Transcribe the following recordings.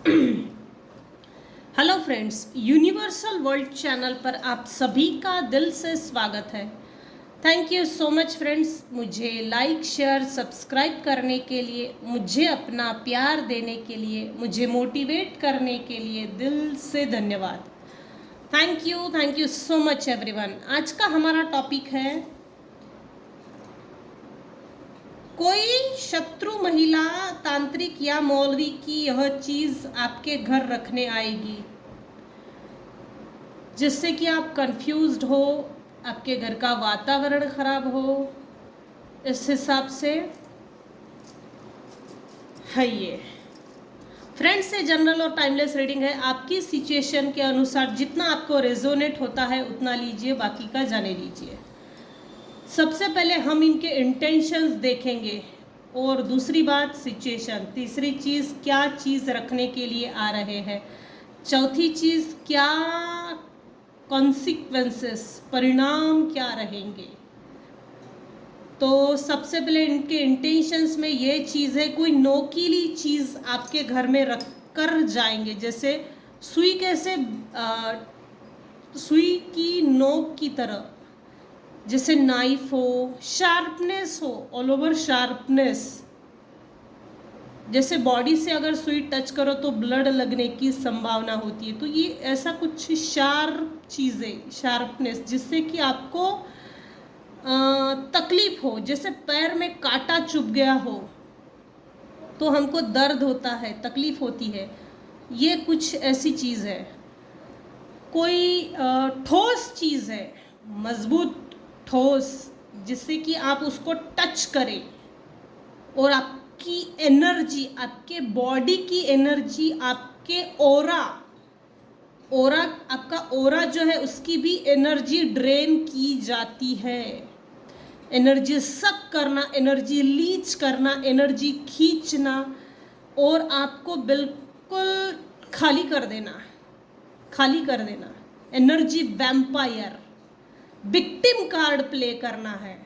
Hello friends, universal world channel पर आप सभी का दिल से स्वागत है। Thank you so much friends, मुझे लाइक शेयर सब्सक्राइब करने के लिए, मुझे अपना प्यार देने के लिए, मुझे मोटिवेट करने के लिए दिल से धन्यवाद। Thank you so much everyone. आज का हमारा टॉपिक है, कोई शत्रु महिला तांत्रिक या मौलवी की यह चीज़ आपके घर रखने आएगी जिससे कि आप कंफ्यूज्ड हो, आपके घर का वातावरण खराब हो। इस हिसाब से है ये फ्रेंड्स, ये जनरल और टाइमलेस रीडिंग है। आपकी सिचुएशन के अनुसार जितना आपको रेजोनेट होता है उतना लीजिए, बाकी का जाने लीजिए। सबसे पहले हम इनके इंटेंशंस देखेंगे, और दूसरी बात सिचुएशन, तीसरी चीज़ क्या चीज़ रखने के लिए आ रहे हैं, चौथी चीज़ क्या कॉन्सिक्वेंसेस, परिणाम क्या रहेंगे। तो सबसे पहले इनके इंटेंशंस में ये चीज़ है, कोई नोकीली चीज़ आपके घर में रख कर जाएंगे। जैसे सुई, कैसे सुई की नोक की तरह, जैसे नाइफ हो, शार्पनेस हो, ऑल ओवर शार्पनेस। जैसे बॉडी से अगर सुई टच करो तो ब्लड लगने की संभावना होती है, तो ये ऐसा कुछ शार्प चीज़ें, शार्पनेस, जिससे कि आपको तकलीफ हो। जैसे पैर में कांटा चुभ गया हो तो हमको दर्द होता है, तकलीफ होती है, ये कुछ ऐसी चीज़ है। कोई ठोस चीज़ है, मजबूत ठोस, जिससे कि आप उसको टच करें और आपकी एनर्जी, आपके बॉडी की एनर्जी, आपके ओरा आपका ओरा जो है उसकी भी एनर्जी ड्रेन की जाती है। एनर्जी सक करना, एनर्जी लीच करना, एनर्जी खींचना, और आपको बिल्कुल खाली कर देना, खाली कर देना। Energy vampire, victim card play करना है।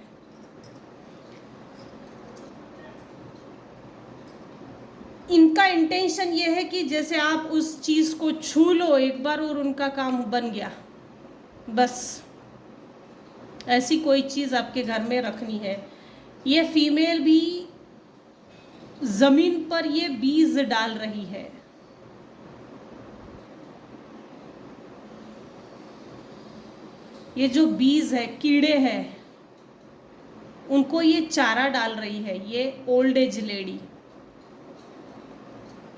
इनका इंटेंशन ये है कि जैसे आप उस चीज़ को छू लो एक बार और उनका काम बन गया, बस ऐसी कोई चीज़ आपके घर में रखनी है। ये फीमेल भी ज़मीन पर ये बीज डाल रही है। ये जो बीज है, कीड़े हैं, उनको ये चारा डाल रही है, ये ओल्ड एज लेडी।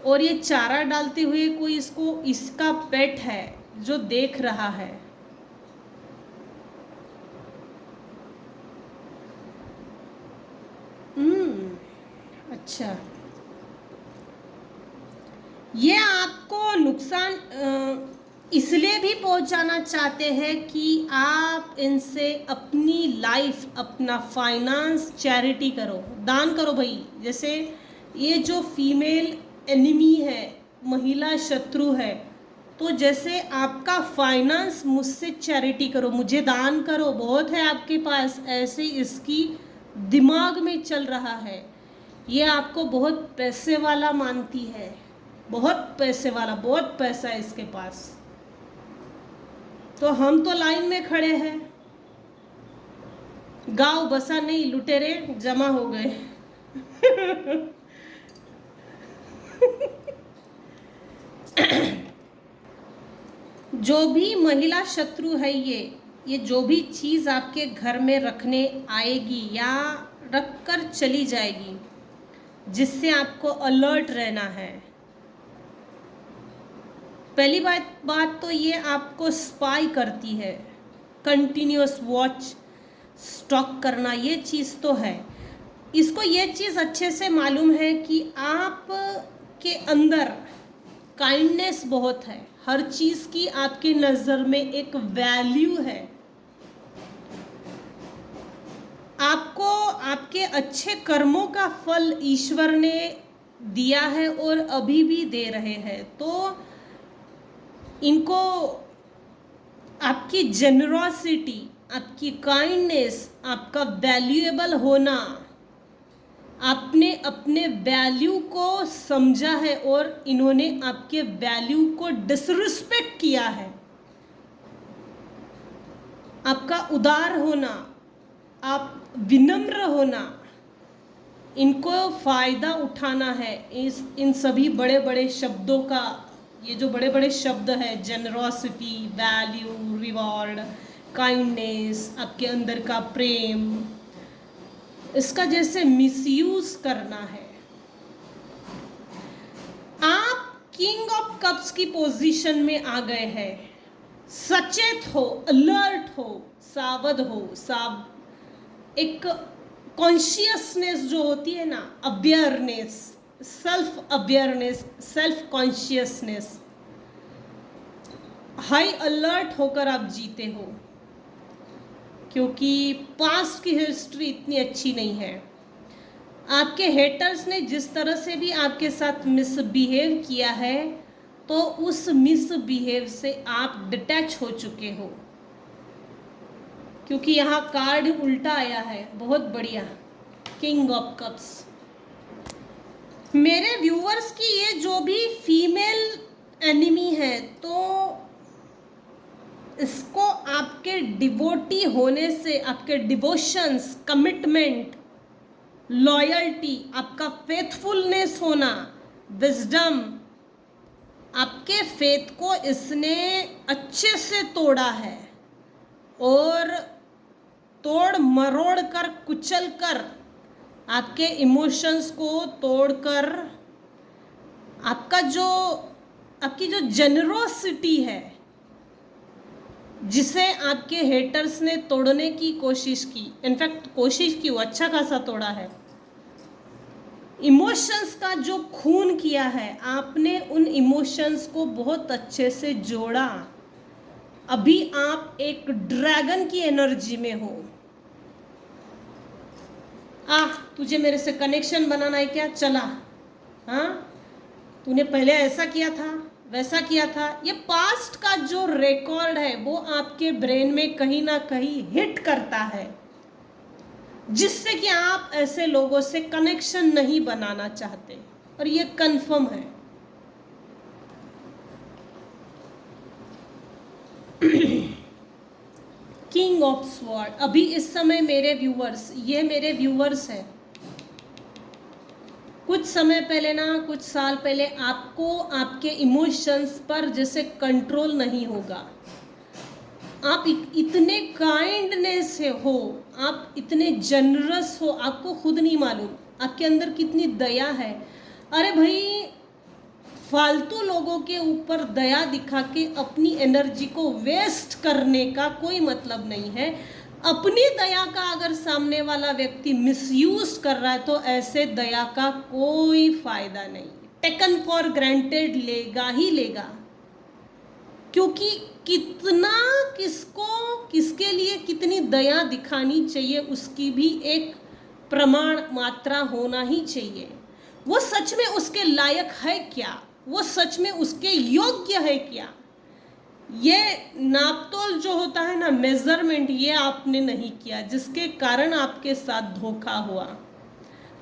और ये चारा डालते हुए कोई इसको, इसका पेट है जो देख रहा है। अच्छा, ये आपको नुकसान इसलिए भी पहुंचाना चाहते हैं कि आप इनसे अपनी लाइफ, अपना फाइनेंस चैरिटी करो, दान करो भाई। जैसे ये जो फीमेल एनिमी है, महिला शत्रु है, तो जैसे आपका फाइनेंस मुझसे चैरिटी करो, मुझे दान करो, बहुत है आपके पास, ऐसे इसकी दिमाग में चल रहा है। ये आपको बहुत पैसे वाला मानती है, बहुत पैसे वाला, बहुत पैसा है इसके पास। तो हम तो लाइन में खड़े हैं, गांव बसा नहीं, लुटेरे जमा हो गए। जो भी महिला शत्रु है, ये जो भी चीज़ आपके घर में रखने आएगी या रख कर चली जाएगी, जिससे आपको अलर्ट रहना है। पहली बात तो ये आपको स्पाई करती है, कंटिन्यूस वॉच, स्टॉक करना, ये चीज़ तो है। इसको ये चीज़ अच्छे से मालूम है कि आप के अंदर काइंडनेस बहुत है, हर चीज़ की आपकी नज़र में एक वैल्यू है। आपको आपके अच्छे कर्मों का फल ईश्वर ने दिया है और अभी भी दे रहे हैं। तो इनको आपकी जेनरॉसिटी, आपकी काइंडनेस, आपका वैल्यूएबल होना, आपने अपने वैल्यू को समझा है और इन्होंने आपके वैल्यू को डिसरिस्पेक्ट किया है। आपका उदार होना, आप विनम्र होना, इनको फ़ायदा उठाना है। इन सभी बड़े बड़े शब्दों का, ये जो बड़े बड़े शब्द है, जेनरोसिटी, वैल्यू, रिवॉर्ड, काइंडनेस, आपके अंदर का प्रेम, इसका जैसे मिसयूज करना है। आप किंग ऑफ कप्स की पोजीशन में आ गए हैं। सचेत हो, अलर्ट हो, सावध हो, एक कॉन्शियसनेस जो होती है ना, awareness, self awareness, self consciousness, high alert होकर आप जीते हो, क्योंकि पास्ट की हिस्ट्री इतनी अच्छी नहीं है। आपके हेटर्स ने जिस तरह से भी आपके साथ मिसबिहेव किया है, तो उस मिसबिहेव से आप डिटैच हो चुके हो, क्योंकि यहाँ कार्ड उल्टा आया है। बहुत बढ़िया, किंग ऑफ कप्स। मेरे व्यूअर्स की ये जो भी फीमेल एनिमी है, तो इसको आपके डिवोटी होने से, आपके डिवोशंस, कमिटमेंट, लॉयल्टी, आपका फेथफुलनेस होना, विजडम, आपके फेथ को इसने अच्छे से तोड़ा है और तोड़ मरोड़ कर, कुचल कर, आपके इमोशंस को तोड़कर, आपकी जो जेनरोसिटी है, जिसे आपके हेटर्स ने तोड़ने की कोशिश की, इनफैक्ट कोशिश की, वो अच्छा खासा तोड़ा है। इमोशंस का जो खून किया है, आपने उन इमोशंस को बहुत अच्छे से जोड़ा। अभी आप एक ड्रैगन की एनर्जी में हो। तुझे मेरे से कनेक्शन बनाना है क्या? चला, हाँ, तूने पहले ऐसा किया था, वैसा किया था। ये पास्ट का जो रिकॉर्ड है, वो आपके ब्रेन में कहीं ना कहीं हिट करता है, जिससे कि आप ऐसे लोगों से कनेक्शन नहीं बनाना चाहते, और ये कंफर्म है। King of sword. अभी इस समय मेरे व्यूअर्स, ये मेरे व्यूअर्स हैं। कुछ समय पहले ना, कुछ साल पहले, आपको आपके इमोशंस पर जैसे कंट्रोल नहीं होगा। आप इतने काइंडनेस से हो, आप इतने जनरस हो, आपको खुद नहीं मालूम आपके अंदर कितनी दया है। अरे भाई, फालतू लोगों के ऊपर दया दिखा के अपनी एनर्जी को वेस्ट करने का कोई मतलब नहीं है। अपनी दया का अगर सामने वाला व्यक्ति मिसयूज कर रहा है, तो ऐसे दया का कोई फायदा नहीं। टेकन फॉर ग्रांटेड लेगा ही लेगा, क्योंकि कितना, किसके लिए कितनी दया दिखानी चाहिए, उसकी भी एक प्रमाण मात्रा होना ही चाहिए। वो सच में उसके लायक है क्या? वो सच में उसके योग्य है क्या? ये नापतोल जो होता है ना, मेजरमेंट, ये आपने नहीं किया, जिसके कारण आपके साथ धोखा हुआ।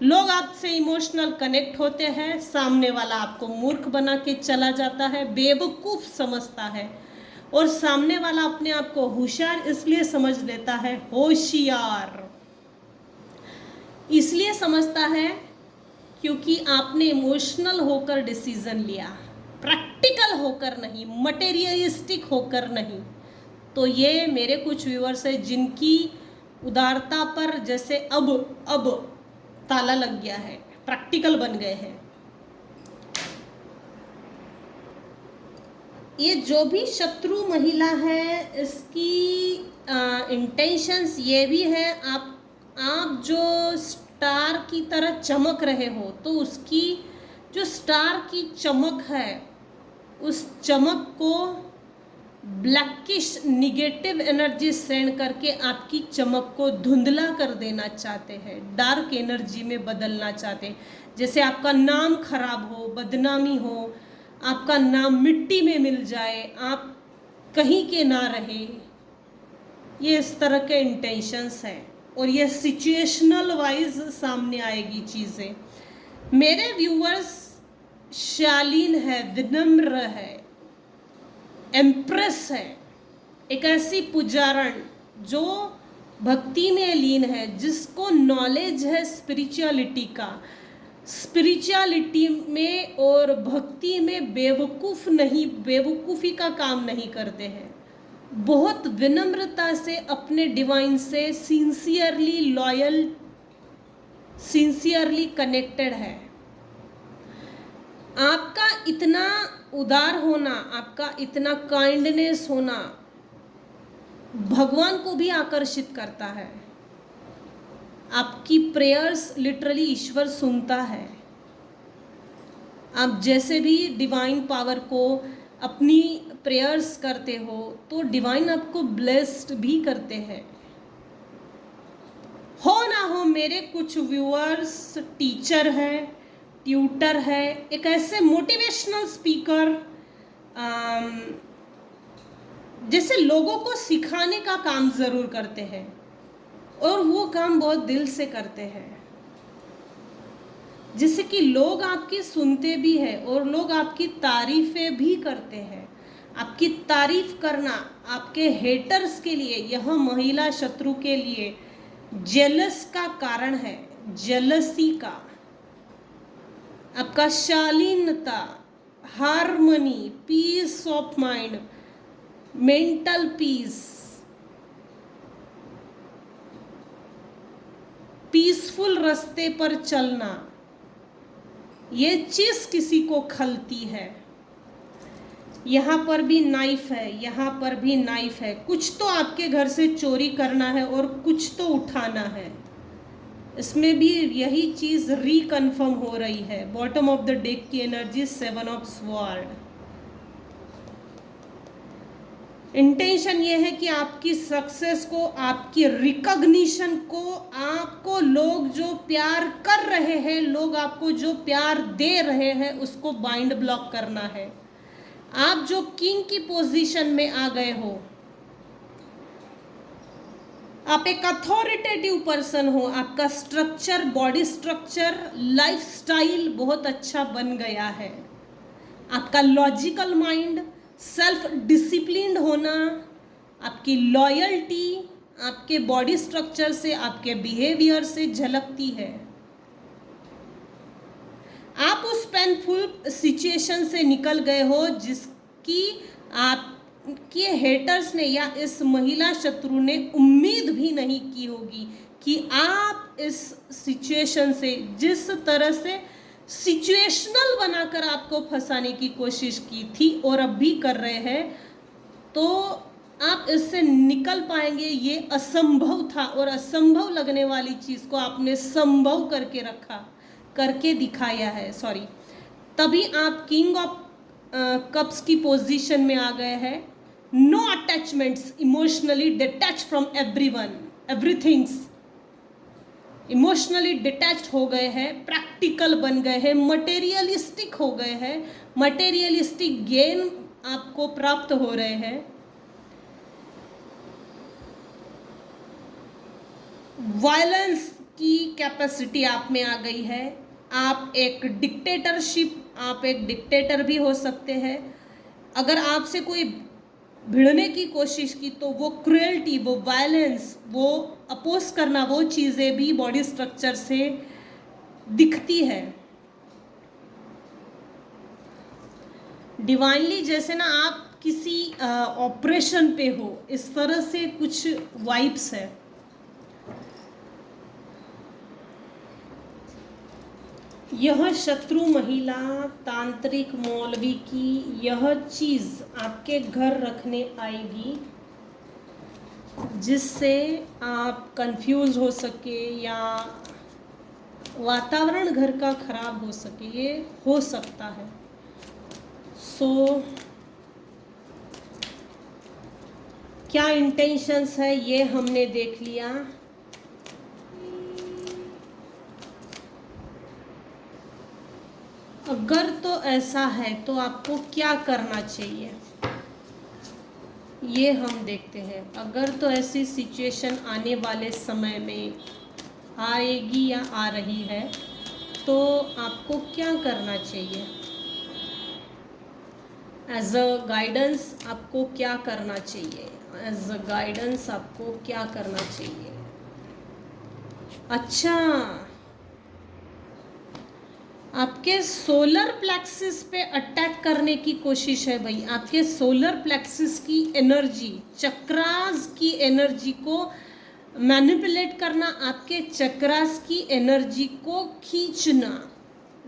लोग आपसे इमोशनल कनेक्ट होते हैं, सामने वाला आपको मूर्ख बना के चला जाता है, बेवकूफ़ समझता है, और सामने वाला अपने आप को होशियार इसलिए समझ लेता है। होशियार इसलिए समझता है क्योंकि आपने इमोशनल होकर डिसीजन लिया, प्रैक्टिकल होकर नहीं, मटेरियलिस्टिक होकर नहीं। तो ये मेरे कुछ व्यूअर्स हैं जिनकी उदारता पर जैसे अब ताला लग गया है, प्रैक्टिकल बन गए हैं। ये जो भी शत्रु महिला है, इसकी इंटेंशंस ये भी है, आप जो स्टार की तरह चमक रहे हो, तो उसकी जो स्टार की चमक है, उस चमक को ब्लैकिश निगेटिव एनर्जी सेंड करके आपकी चमक को धुंधला कर देना चाहते हैं, डार्क एनर्जी में बदलना चाहते हैं। जैसे आपका नाम खराब हो, बदनामी हो, आपका नाम मिट्टी में मिल जाए, आप कहीं के ना रहे, ये इस तरह के इंटेंशंस हैं। और ये सिचुएशनल वाइज सामने आएगी चीज़ें। मेरे व्यूअर्स शालीन है, विनम्र है, एम्प्रेस है, एक ऐसी पुजारण जो भक्ति में लीन है, जिसको नॉलेज है स्पिरिचुअलिटी का, स्पिरिचुअलिटी में और भक्ति में बेवकूफ़ी का काम नहीं करते हैं, बहुत विनम्रता से अपने डिवाइन से सिंसियरली लॉयल, सिंसियरली कनेक्टेड है। आपका इतना उदार होना, आपका इतना काइंडनेस होना भगवान को भी आकर्षित करता है। आपकी प्रेयर्स लिटरली ईश्वर सुनता है। आप जैसे भी डिवाइन पावर को अपनी प्रेयर्स करते हो तो डिवाइन आपको ब्लेस्ड भी करते हैं। हो ना हो, मेरे कुछ व्यूअर्स टीचर है, ट्यूटर है, एक ऐसे मोटिवेशनल स्पीकर, जैसे लोगों को सिखाने का काम ज़रूर करते हैं और वो काम बहुत दिल से करते हैं, जिससे कि लोग आपकी सुनते भी हैं और लोग आपकी तारीफ़ें भी करते हैं। आपकी तारीफ करना आपके हेटर्स के लिए, यह महिला शत्रु के लिए जेलस का कारण है, जेलसी का। आपका शालीनता, harmony, peace of mind, mental peace, peaceful रास्ते पर चलना, ये चीज किसी को खलती है। यहाँ पर भी नाइफ है, यहाँ पर भी नाइफ है। कुछ तो आपके घर से चोरी करना है और कुछ तो उठाना है। इसमें भी यही चीज रिकन्फर्म हो रही है। बॉटम ऑफ द डेक की एनर्जी 7 ऑफ स्वॉर्ड। इंटेंशन ये है कि आपकी सक्सेस को, आपकी रिकॉग्निशन को, आपको लोग जो प्यार कर रहे हैं, लोग आपको जो प्यार दे रहे हैं, उसको बाइंड ब्लॉक करना है। आप जो किंग की पोजीशन में आ गए हो, आप एक अथॉरिटेटिव पर्सन हो, आपका स्ट्रक्चर, बॉडी स्ट्रक्चर, लाइफस्टाइल बहुत अच्छा बन गया है। आपका लॉजिकल माइंड, सेल्फ डिसिप्लिन्ड होना, आपकी लॉयल्टी आपके बॉडी स्ट्रक्चर से, आपके बिहेवियर से झलकती है। आप उस पेनफुल सिचुएशन से निकल गए हो जिसकी आपके हेटर्स ने या इस महिला शत्रु ने उम्मीद भी नहीं की होगी कि आप इस सिचुएशन से, जिस तरह से सिचुएशनल बनाकर आपको फंसाने की कोशिश की थी और अब भी कर रहे हैं, तो आप इससे निकल पाएंगे, ये असंभव था। और असंभव लगने वाली चीज़ को आपने संभव करके रखा, करके दिखाया है, सॉरी। तभी आप किंग ऑफ कप्स की पोजीशन में आ गए हैं। No attachments, emotionally detach from everyone, everythings, emotionally detached हो गए हैं, प्रैक्टिकल बन गए हैं, मटेरियलिस्टिक हो गए हैं, मटेरियलिस्टिक गेन आपको प्राप्त हो रहे हैं। वायलेंस की कैपेसिटी आप में आ गई है। आप एक डिक्टेटर भी हो सकते हैं। अगर आपसे कोई भिड़ने की कोशिश की तो वो क्रुएल्टी, वो वायलेंस, वो अपोज करना, वो चीज़ें भी बॉडी स्ट्रक्चर से दिखती है। डिवाइनली जैसे ना आप किसी ऑपरेशन पे हो, इस तरह से कुछ वाइब्स है। यह शत्रु महिला, तांत्रिक मौलवी की यह चीज़ आपके घर रखने आएगी, जिससे आप कंफ्यूज हो सके या वातावरण घर का खराब हो सके, ये हो सकता है। सो क्या इंटेंशंस है ये हमने देख लिया। अगर तो ऐसा है तो आपको क्या करना चाहिए, ये हम देखते हैं। अगर तो ऐसी सिचुएशन आने वाले समय में आएगी या आ रही है तो आपको क्या करना चाहिए? एज अ गाइडेंस आपको क्या करना चाहिए? एज अ गाइडेंस आपको क्या करना चाहिए? अच्छा, आपके सोलर प्लेक्सिस पे अटैक करने की कोशिश है भाई। आपके सोलर प्लेक्सिस की एनर्जी, चक्रास की एनर्जी को मैनिपुलेट करना, आपके चक्रास की एनर्जी को खींचना,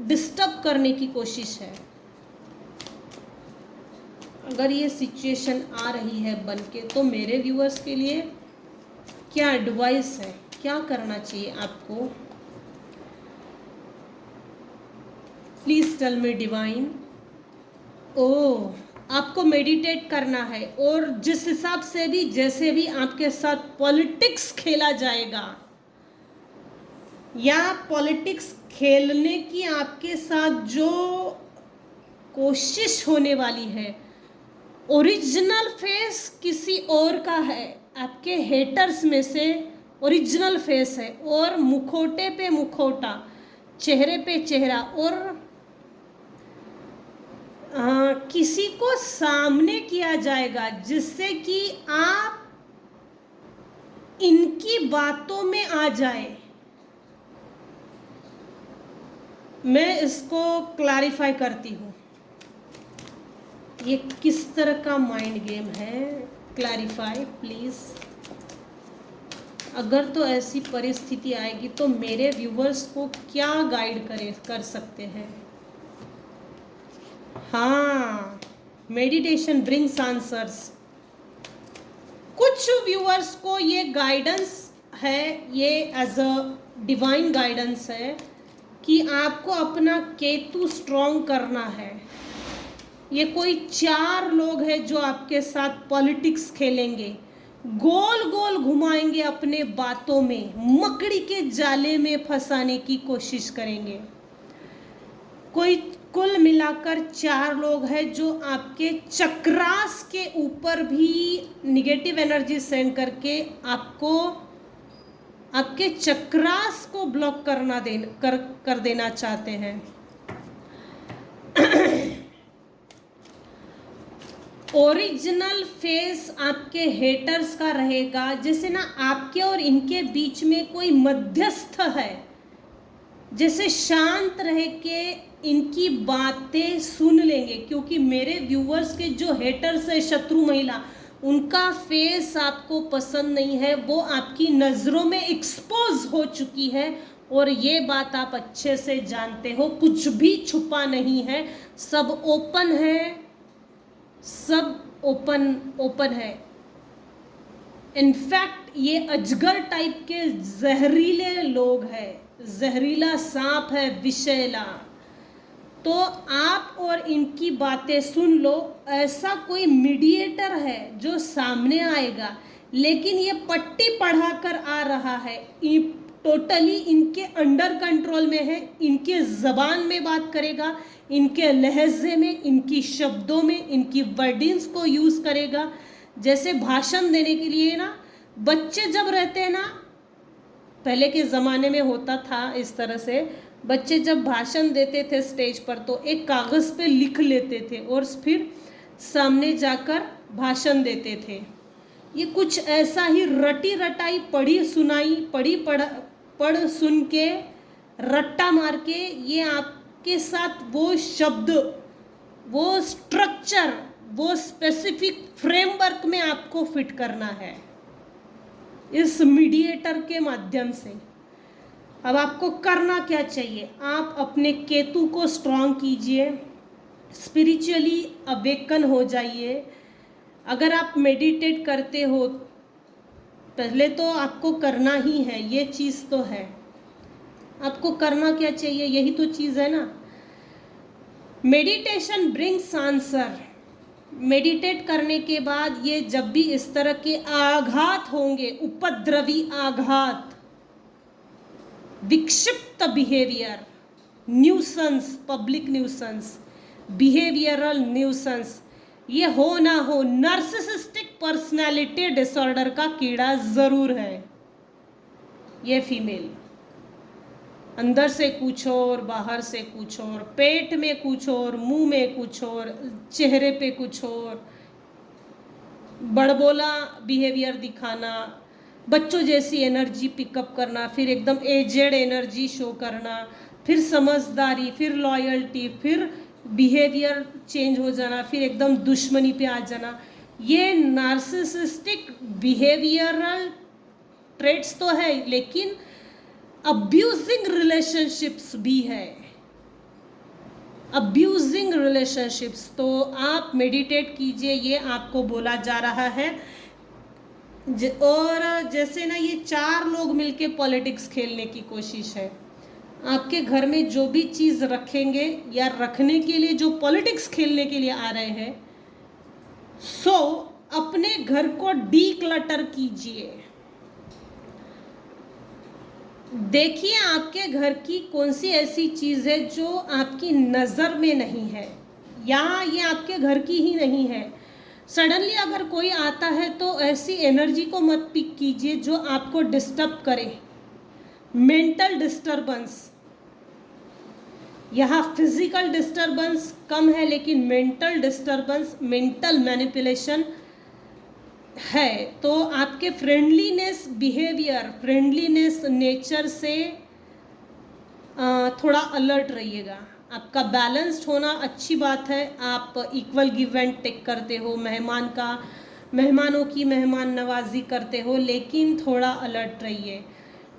डिस्टर्ब करने की कोशिश है। अगर ये सिचुएशन आ रही है बन के, तो मेरे व्यूअर्स के लिए क्या एडवाइस है, क्या करना चाहिए आपको? Please tell me divine. Oh, आपको मेडिटेट करना है, और जिस हिसाब से भी, जैसे भी आपके साथ पॉलिटिक्स खेला जाएगा या पॉलिटिक्स खेलने की आपके साथ जो कोशिश होने वाली है, ओरिजिनल फेस किसी और का है। आपके हेटर्स में से ओरिजिनल फेस है, और मुखौटे पे मुखौटा, चेहरे पे चेहरा, और किसी को सामने किया जाएगा जिससे कि आप इनकी बातों में आ जाए। मैं इसको क्लैरिफाई करती हूँ, ये किस तरह का माइंड गेम है। Clarify please. अगर तो ऐसी परिस्थिति आएगी तो मेरे व्यूवर्स को क्या गाइड कर सकते हैं? हाँ, मेडिटेशन ब्रिंग्स आंसर्स। कुछ व्यूअर्स को ये गाइडेंस है, ये एज अ डिवाइन गाइडेंस है कि आपको अपना केतु स्ट्रॉन्ग करना है। ये कोई 4 लोग हैं जो आपके साथ पॉलिटिक्स खेलेंगे, गोल गोल घुमाएंगे, अपने बातों में मकड़ी के जाले में फंसाने की कोशिश करेंगे। कोई कुल मिलाकर 4 लोग हैं जो आपके चक्रास के ऊपर भी निगेटिव एनर्जी सेंड करके आपको, आपके चक्रास को ब्लॉक कर देना चाहते हैं। ओरिजिनल फेस आपके हेटर्स का रहेगा, जैसे ना आपके और इनके बीच में कोई मध्यस्थ है, जैसे शांत रह के इनकी बातें सुन लेंगे। क्योंकि मेरे व्यूअर्स के जो हेटर्स है, शत्रु महिला, उनका फेस आपको पसंद नहीं है, वो आपकी नज़रों में एक्सपोज हो चुकी है, और ये बात आप अच्छे से जानते हो। कुछ भी छुपा नहीं है, सब ओपन है, सब ओपन है। इनफैक्ट ये अजगर टाइप के जहरीले लोग हैं, जहरीला सांप है, विषैला। तो आप और इनकी बातें सुन लो। ऐसा कोई मीडिएटर है जो सामने आएगा, लेकिन ये पट्टी पढ़ाकर आ रहा है, टोटली इनके अंडर कंट्रोल में है, इनके ज़बान में बात करेगा, इनके लहजे में, इनकी शब्दों में, इनकी वर्डिंग्स को यूज़ करेगा। जैसे भाषण देने के लिए ना, बच्चे जब रहते हैं ना, पहले के ज़माने में होता था इस तरह से, बच्चे जब भाषण देते थे स्टेज पर तो एक कागज़ पे लिख लेते थे और फिर सामने जाकर भाषण देते थे। ये कुछ ऐसा ही रटी रटाई, पढ़ सुन के, रट्टा मार के, ये आपके साथ वो शब्द, वो स्ट्रक्चर, वो स्पेसिफिक फ्रेमवर्क में आपको फिट करना है इस मीडिएटर के माध्यम से। अब आपको करना क्या चाहिए? आप अपने केतु को स्ट्रॉन्ग कीजिए, स्पिरिचुअली अवेकन हो जाइए। अगर आप मेडिटेट करते हो, पहले तो आपको करना ही है, ये चीज़ तो है। आपको करना क्या चाहिए? यही तो चीज़ है ना। Meditation brings answer. मेडिटेट करने के बाद ये जब भी इस तरह के आघात होंगे, उपद्रवी आघात, विक्षिप्त behaviour, nuisance, public nuisance, behavioural nuisance, ये हो ना हो, नार्सिसिस्टिक पर्सनालिटी डिसऑर्डर का कीड़ा ज़रूर है ये फीमेल। अंदर से कुछ और, बाहर से कुछ और, पेट में कुछ और, मुंह में कुछ और, चेहरे पे कुछ और, बड़बोला बिहेवियर दिखाना, बच्चों जैसी एनर्जी पिकअप करना, फिर एकदम एजेड एनर्जी शो करना, फिर समझदारी, फिर लॉयल्टी, फिर बिहेवियर चेंज हो जाना, फिर एकदम दुश्मनी पे आ जाना। ये नार्सिसिस्टिक बिहेवियरल ट्रेट्स तो है, लेकिन अब्यूजिंग रिलेशनशिप्स भी है। अब्यूजिंग रिलेशनशिप्स, तो आप मेडिटेट कीजिए, ये आपको बोला जा रहा है। और जैसे ना ये 4 लोग मिलके पॉलिटिक्स खेलने की कोशिश है। आपके घर में जो भी चीज़ रखेंगे या रखने के लिए जो पॉलिटिक्स खेलने के लिए आ रहे हैं, सो अपने घर को डीक्लटर कीजिए। देखिए आपके घर की कौन सी ऐसी चीज़ है जो आपकी नज़र में नहीं है, या ये आपके घर की ही नहीं है। सडनली अगर कोई आता है तो ऐसी एनर्जी को मत पिक कीजिए जो आपको डिस्टर्ब करे। मेंटल डिस्टर्बेंस, यहाँ फिजिकल डिस्टर्बेंस कम है, लेकिन मेंटल डिस्टर्बेंस, मेंटल मैनिपुलेशन है। तो आपके फ्रेंडलीनेस बिहेवियर, फ्रेंडलीनेस नेचर से थोड़ा अलर्ट रहिएगा। आपका बैलेंस्ड होना अच्छी बात है, आप इक्वल गिव एंड टेक करते हो, मेहमानों की मेहमान नवाजी करते हो, लेकिन थोड़ा अलर्ट रहिए।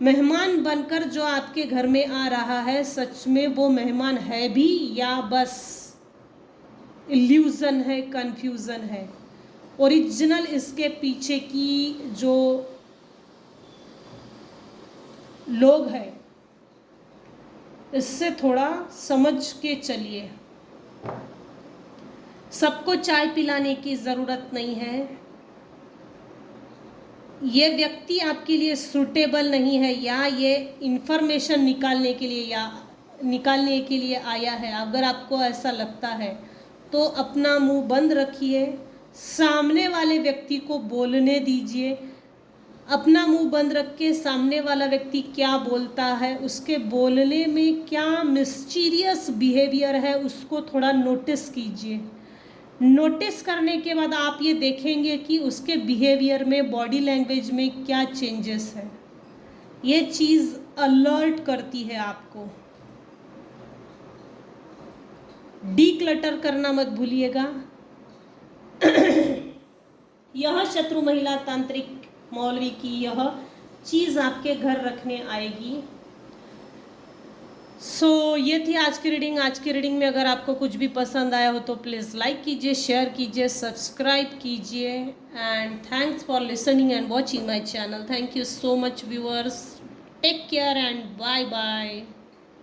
मेहमान बनकर जो आपके घर में आ रहा है, सच में वो मेहमान है भी या बस इल्यूजन है, कंफ्यूजन है? ओरिजिनल इसके पीछे की जो लोग हैं, इससे थोड़ा समझ के चलिए। सबको चाय पिलाने की ज़रूरत नहीं है। ये व्यक्ति आपके लिए सूटेबल नहीं है, या ये इंफॉर्मेशन निकालने के लिए आया है। अगर आपको ऐसा लगता है तो अपना मुंह बंद रखिए, सामने वाले व्यक्ति को बोलने दीजिए। अपना मुंह बंद रख के सामने वाला व्यक्ति क्या बोलता है, उसके बोलने में क्या मिस्टीरियस बिहेवियर है, उसको थोड़ा नोटिस कीजिए। नोटिस करने के बाद आप ये देखेंगे कि उसके बिहेवियर में, बॉडी लैंग्वेज में क्या चेंजेस है। ये चीज़ अलर्ट करती है आपको। डीक्लटर करना मत भूलिएगा। यह शत्रु महिला तांत्रिक मौलवी की यह चीज़ आपके घर रखने आएगी। ये थी आज की रीडिंग। आज की रीडिंग में अगर आपको कुछ भी पसंद आया हो तो प्लीज़ लाइक कीजिए, शेयर कीजिए, सब्सक्राइब कीजिए। And thanks for listening and watching my channel. Thank you so much viewers. Take care and bye bye.